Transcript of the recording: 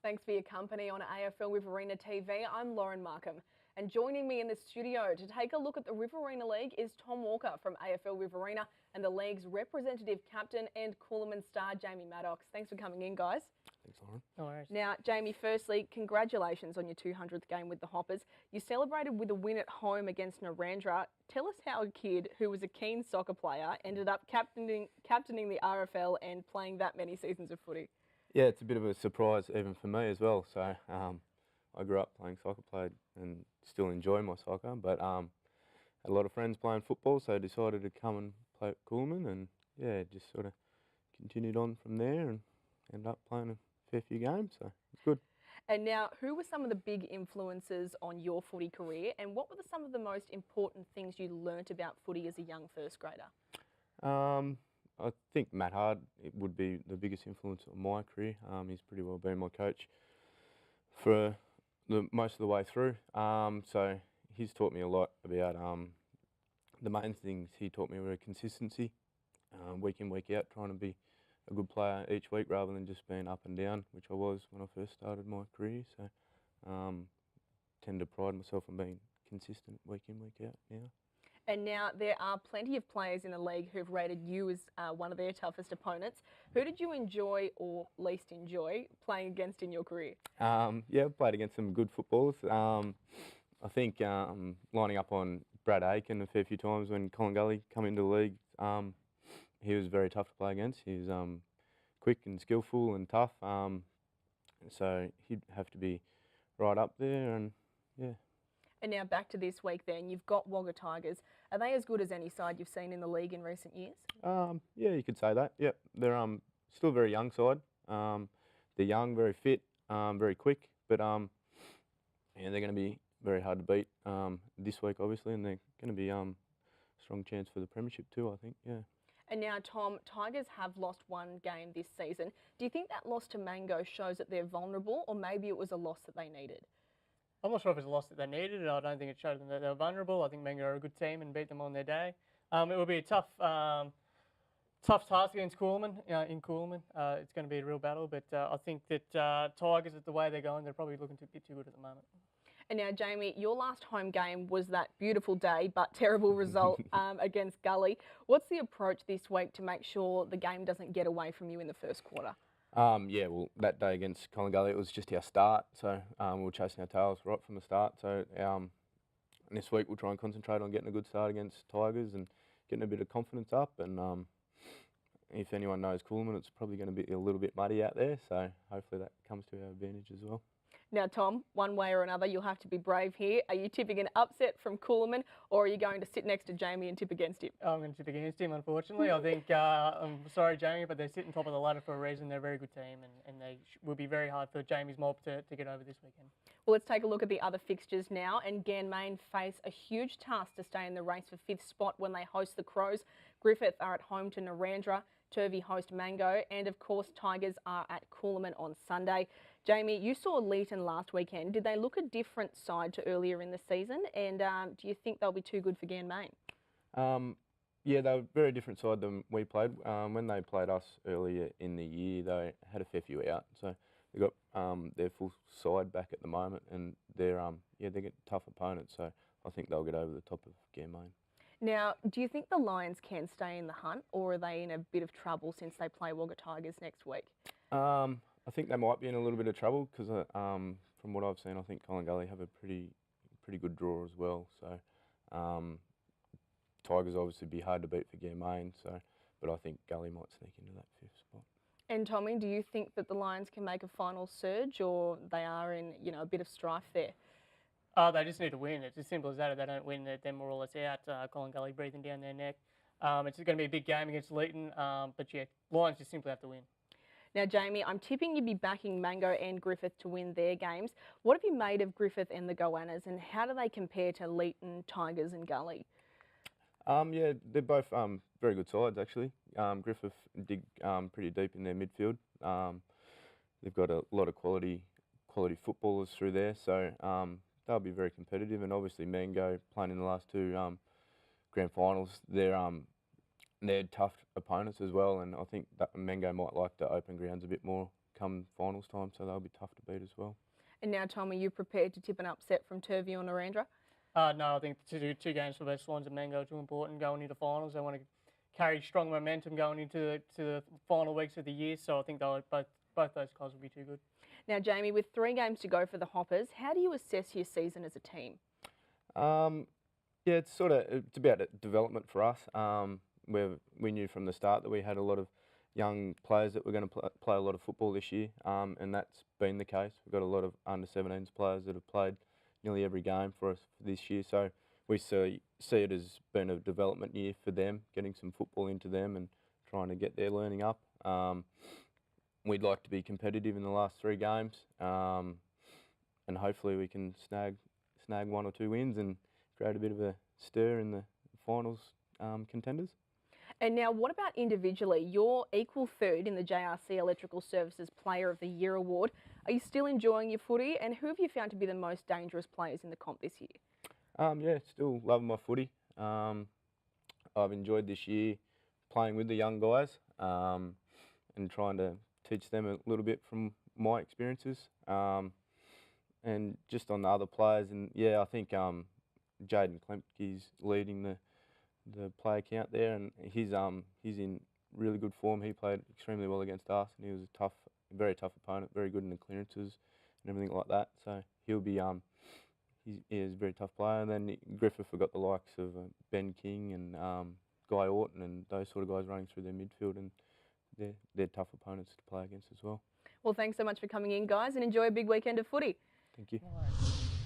Thanks for your company on AFL Riverina TV. I'm Lauren Markham, and joining me in the studio to take a look at the Riverina League is Tom Walker from AFL Riverina and the league's representative captain and Coolamon star, Jamie Maddox. Thanks for coming in, guys. Thanks, Lauren. No worries. Now, Jamie, firstly, congratulations on your 200th game with the Hoppers. You celebrated with a win at home against Narrandera. Tell us how a kid who was a keen soccer player ended up captaining the RFL and playing that many seasons of footy. Yeah, it's a bit of a surprise even for me as well. So I grew up playing soccer, played and still enjoy my soccer, but had a lot of friends playing football, so I decided to come and play at Coolamon, and yeah, just sort of continued on from there and ended up playing a fair few games, so it's good. And now, who were some of the big influences on your footy career, and what were some of the most important things you learnt about footy as a young first grader? I think Matt Hard would be the biggest influence on my career. He's pretty well been my coach for most of the way through. So he's taught me a lot about the main things he taught me were consistency, week in, week out, trying to be a good player each week rather than just being up and down, which I was when I first started my career. So tend to pride myself on being consistent week in, week out now. And now there are plenty of players in the league who've rated you as one of their toughest opponents. Who did you enjoy or least enjoy playing against in your career? Yeah, I've played against some good footballers. I think lining up on Brad Aiken a fair few times when Colin Gully come into the league, he was very tough to play against. He was quick and skillful and tough, so he'd have to be right up there, and yeah. And now back to this week then, you've got Wagga Tigers. Are they as good as any side you've seen in the league in recent years? Yeah, you could say that. Yep, they're still a very young side. They're young, very fit, very quick, but yeah, they're going to be very hard to beat this week, obviously, and they're going to be strong chance for the premiership too, I think. Yeah. And now, Tom, Tigers have lost one game this season. Do you think that loss to Mango shows that they're vulnerable, or maybe it was a loss that they needed? I'm not sure if it's a loss that they needed. I don't think it showed them that they were vulnerable. I think Mango are a good team and beat them on their day. It will be a tough task against Coolamon. In Coolamon, it's going to be a real battle. But I think that Tigers, at the way they're going, they're probably looking a bit too good at the moment. And now, Jamie, your last home game was that beautiful day but terrible result against Gully. What's the approach this week to make sure the game doesn't get away from you in the first quarter? Yeah, well, that day against Colin Gully, it was just our start, so we were chasing our tails right from the start. So this week we'll try and concentrate on getting a good start against Tigers and getting a bit of confidence up. And if anyone knows Coolamon, it's probably going to be a little bit muddy out there, so hopefully that comes to our advantage as well. Now, Tom, one way or another, you'll have to be brave here. Are you tipping an upset from Coolamon, or are you going to sit next to Jamie and tip against him? I'm going to tip against him, unfortunately. I think, I'm sorry, Jamie, but they're sitting top of the ladder for a reason. They're a very good team, and they will be very hard for Jamie's mob to get over this weekend. Well, let's take a look at the other fixtures now. And Ganmain face a huge task to stay in the race for 5th spot when they host the Crows. Griffith are at home to Narrandera. Turvey host Mango, and of course Tigers are at Coolamon on Sunday. Jamie, you saw Leeton last weekend. Did they look a different side to earlier in the season, and do you think they'll be too good for Ganmain? Yeah, they were a very different side than we played. When they played us earlier in the year, they had a fair few out, so they got their full side back at the moment, and they're they get tough opponents, so I think they'll get over the top of Ganmain. Now, do you think the Lions can stay in the hunt, or are they in a bit of trouble since they play Wagga Tigers next week? I think they might be in a little bit of trouble because from what I've seen, I think Colin Gully have a pretty good draw as well. So Tigers obviously be hard to beat for Ganmain, but I think Gully might sneak into that 5th spot. And Tommy, do you think that the Lions can make a final surge, or they are in a bit of strife there? They just need to win. It's as simple as that. If they don't win, they're more or less out. Colin Gully breathing down their neck. It's going to be a big game against Leeton, but yeah, Lions just simply have to win. Now, Jamie, I'm tipping you'd be backing Mango and Griffith to win their games. What have you made of Griffith and the Goannas, and how do they compare to Leeton, Tigers and Gully? Yeah, they're both very good sides actually. Griffith dig pretty deep in their midfield. They've got a lot of quality footballers through there, so they'll be very competitive. And obviously Mango, playing in the last 2 grand finals, they're tough opponents as well, and I think that Mango might like the open grounds a bit more come finals time, so they'll be tough to beat as well. And now, Tom, are you prepared to tip an upset from Turvey or Narrandera? No, I think to do 2 games for both Swans and Mango are too important going into finals. They want to carry strong momentum going into the final weeks of the year, so I think both those guys will be too good. Now, Jamie, with 3 games to go for the Hoppers, how do you assess your season as a team? Yeah, it's about development for us. We knew from the start that we had a lot of young players that were going to play a lot of football this year, and that's been the case. We've got a lot of under-17s players that have played nearly every game for us this year, so we see it as being a development year for them, getting some football into them and trying to get their learning up. We'd like to be competitive in the last 3 games, and hopefully we can snag 1 or 2 wins and create a bit of a stir in the finals contenders. And now, what about individually? You're equal 3rd in the JRC Electrical Services Player of the Year award. Are you still enjoying your footy? And who have you found to be the most dangerous players in the comp this year? Yeah, still loving my footy. I've enjoyed this year playing with the young guys and trying to teach them a little bit from my experiences. And just on the other players, and yeah, I think Jaden Klemke's leading the player count there, and he's in really good form. He played extremely well against us, and he was a very tough opponent, very good in the clearances and everything like that. So he'll be he's a very tough player. And then Griffith have got the likes of Ben King and Guy Orton and those sort of guys running through their midfield, and they're tough opponents to play against as well. Well, thanks so much for coming in, guys, and enjoy a big weekend of footy. Thank you. All right.